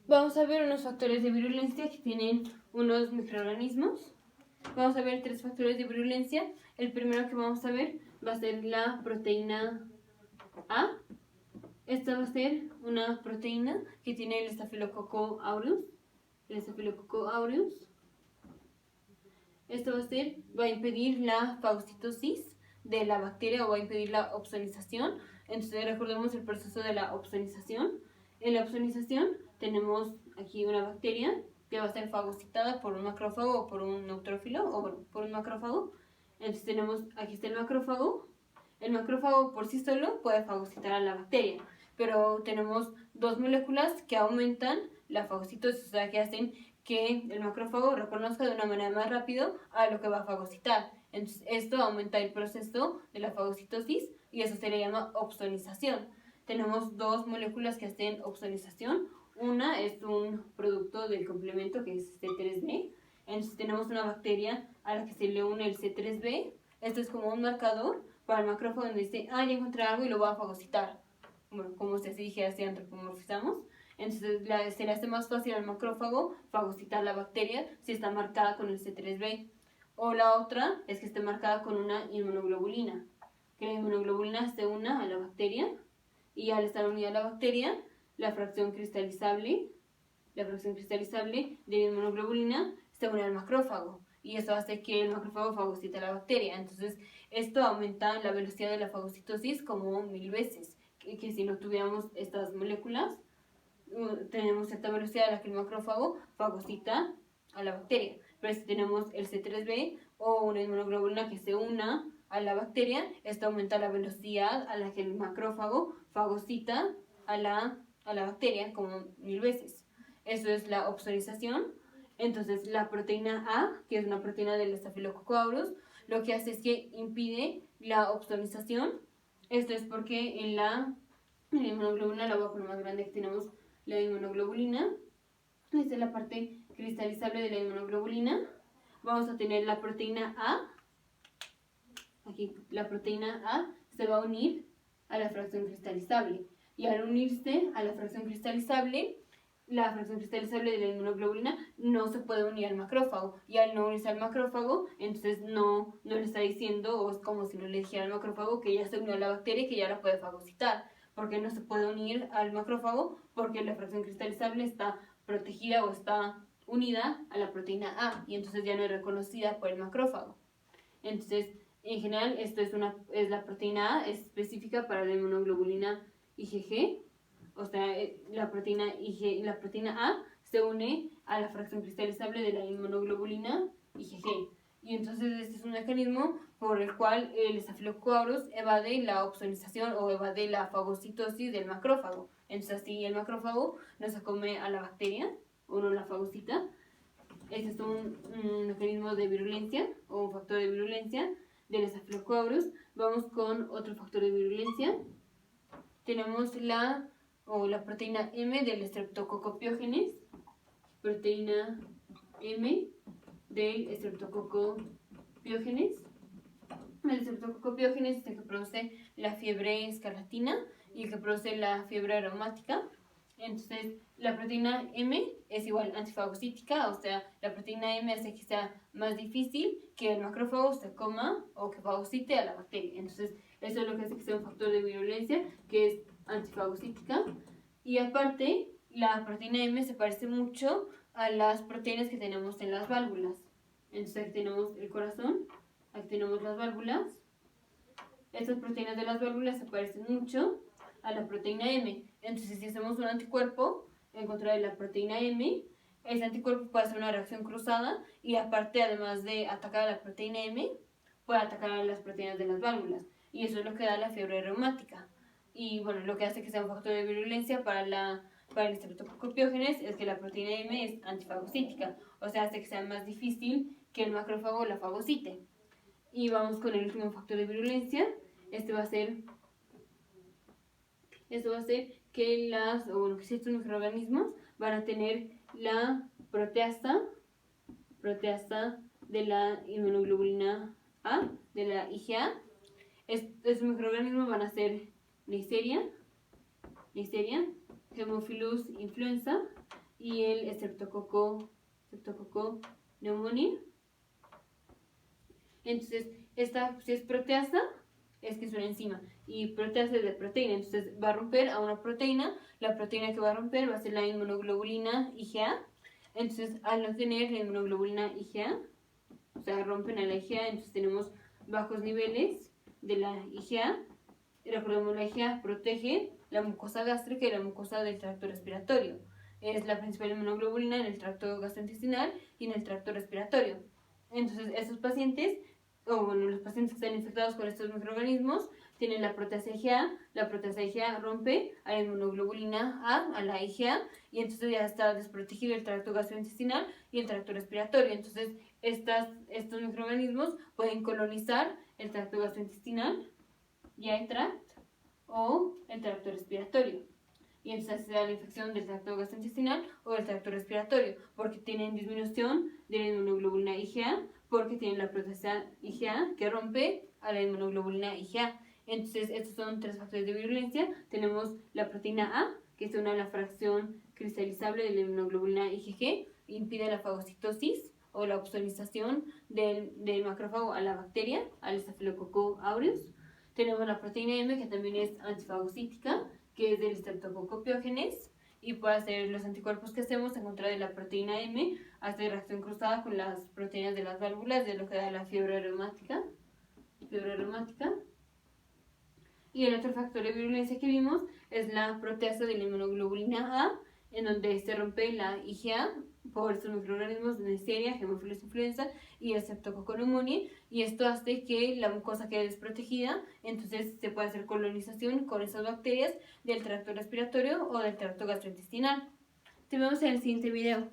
Vamos a ver unos factores de virulencia que tienen unos microorganismos. Vamos a ver 3 factores de virulencia. El primero que vamos a ver va a ser la proteína A. Esta va a ser una proteína que tiene el Staphylococcus aureus. El Staphylococcus aureus. Esto va a impedir la fagocitosis de la bacteria o va a impedir la opsonización. Entonces recordemos el proceso de la opsonización. En la opsonización tenemos aquí una bacteria que va a ser fagocitada por un macrófago o por un neutrófilo o bueno, por un macrófago. Entonces tenemos, aquí está el macrófago. El macrófago por sí solo puede fagocitar a la bacteria, pero tenemos dos moléculas que aumentan la fagocitosis, o sea, que hacen que el macrófago reconozca de una manera más rápido a lo que va a fagocitar. Entonces, esto aumenta el proceso de la fagocitosis y eso se le llama opsonización. Tenemos dos moléculas que hacen opsonización. Una es un producto del complemento que es C3b. Entonces, tenemos una bacteria a la que se le une el C3b. Esto es como un marcador para el macrófago donde dice, ya encontré algo y lo voy a fagocitar. Bueno, como se dije, así antropomorfizamos. Entonces se le hace más fácil al macrófago fagocitar la bacteria si está marcada con el C3b. O la otra es que esté marcada con una inmunoglobulina. Que la inmunoglobulina se una a la bacteria y al estar unida a la bacteria, la fracción cristalizable de la inmunoglobulina se une al macrófago. Y eso hace que el macrófago fagocite a la bacteria. Entonces, esto aumenta la velocidad de la fagocitosis como 1000 veces. Que si no tuviéramos estas moléculas, tenemos cierta velocidad a la que el macrófago fagocita a la bacteria. Pero si tenemos el C3b o una inmunoglobulina que se una a la bacteria, esto aumenta la velocidad a la que el macrófago fagocita a la bacteria como 1000 veces. Eso es la opsonización. Entonces, la proteína A, que es una proteína del Staphylococcus aureus, lo que hace es que impide la opsonización. Esto es porque en la inmunoglobulina, la voy a poner más grande, que tenemos la inmunoglobulina. Esta es la parte cristalizable de la inmunoglobulina. Vamos a tener la proteína A. Aquí la proteína A se va a unir a la fracción cristalizable. Y al unirse a la fracción cristalizable de la inmunoglobulina no se puede unir al macrófago. Y al no unirse al macrófago, entonces no le está diciendo, o es como si no le dijera al macrófago que ya se unió a la bacteria y que ya la puede fagocitar. Porque no se puede unir al macrófago porque la fracción cristalizable está protegida o está unida a la proteína A y entonces ya no es reconocida por el macrófago. Entonces, en general, esto es la proteína A específica para la inmunoglobulina IgG. O sea, la proteína A se une a la fracción cristalizable de la inmunoglobulina IgG. Y entonces este es un mecanismo por el cual el Staphylococcus aureus evade la opsonización o evade la fagocitosis del macrófago. Entonces así el macrófago no se come a la bacteria o no la fagocita. Este es un mecanismo de virulencia o un factor de virulencia del Staphylococcus aureus. Vamos con otro factor de virulencia. Tenemos la proteína M del Streptococcus pyogenes. Proteína M del Streptococcus pyogenes. El Streptococcus pyogenes es el que produce la fiebre escarlatina y el que produce la fiebre reumática. Entonces, la proteína M es igual antifagocítica, o sea, la proteína M hace que sea más difícil que el macrófago se coma o que fagocite a la bacteria. Entonces, eso es lo que hace que sea un factor de virulencia, que es antifagocítica. Y aparte, la proteína M se parece mucho a las proteínas que tenemos en las válvulas. Entonces, aquí tenemos el corazón, aquí tenemos las válvulas. Estas proteínas de las válvulas se parecen mucho a la proteína M. Entonces, si hacemos un anticuerpo en contra de la proteína M, ese anticuerpo puede hacer una reacción cruzada y aparte, además de atacar a la proteína M, puede atacar a las proteínas de las válvulas. Y eso es lo que da la fiebre reumática. Y bueno, lo que hace que sea un factor de virulencia para el Streptococcus pyogenes es que la proteína M es antifagocítica, o sea, hace que sea más difícil que el macrófago la fagocite. Y vamos con el último factor de virulencia. Este va a ser que estos microorganismos van a tener la proteasa de la inmunoglobulina A, de la IgA. Estos microorganismos van a ser Neisseria, Haemophilus influenza y el Streptococcus pneumoniae. Entonces, esta si es proteasa, es que es una enzima, y proteasa es de proteína, entonces va a romper a una proteína, la proteína que va a romper va a ser la inmunoglobulina IgA, entonces al no tener la inmunoglobulina IgA, o sea, rompen a la IgA, entonces tenemos bajos niveles de la IgA. Recordemos, la IgA protege la mucosa gástrica y la mucosa del tracto respiratorio. Es la principal inmunoglobulina en el tracto gastrointestinal y en el tracto respiratorio. Entonces, estos pacientes, los pacientes que están infectados con estos microorganismos, tienen la proteasa IgA. La proteasa IgA rompe a la inmunoglobulina A, a la IgA, y entonces ya está desprotegido el tracto gastrointestinal y el tracto respiratorio. Entonces, estos microorganismos pueden colonizar el tracto gastrointestinal, GI tract, o el tracto respiratorio. Y entonces se da la infección del tracto gastrointestinal o del tracto respiratorio, porque tienen disminución de la inmunoglobulina IgA, porque tienen la proteasa IgA que rompe a la inmunoglobulina IgA. Entonces, estos son tres factores de virulencia. Tenemos la proteína A, que se une a la fracción cristalizable de la inmunoglobulina IgG, impide la fagocitosis o la opsonización del macrófago a la bacteria, al Staphylococcus aureus. Tenemos la proteína M, que también es antifagocítica, que es del Streptococcus pyogenes, y puede hacer los anticuerpos que hacemos en contra de la proteína M, hace reacción cruzada con las proteínas de las válvulas, de lo que da la fiebre reumática. Y el otro factor de virulencia que vimos es la proteasa de la inmunoglobulina A, en donde se rompe la IgA por estos microorganismos de Neisseria, Haemophilus influenza y el Streptococcus pneumoniae, y esto hace que la mucosa quede desprotegida, entonces se puede hacer colonización con esas bacterias del tracto respiratorio o del tracto gastrointestinal. Te vemos en el siguiente video.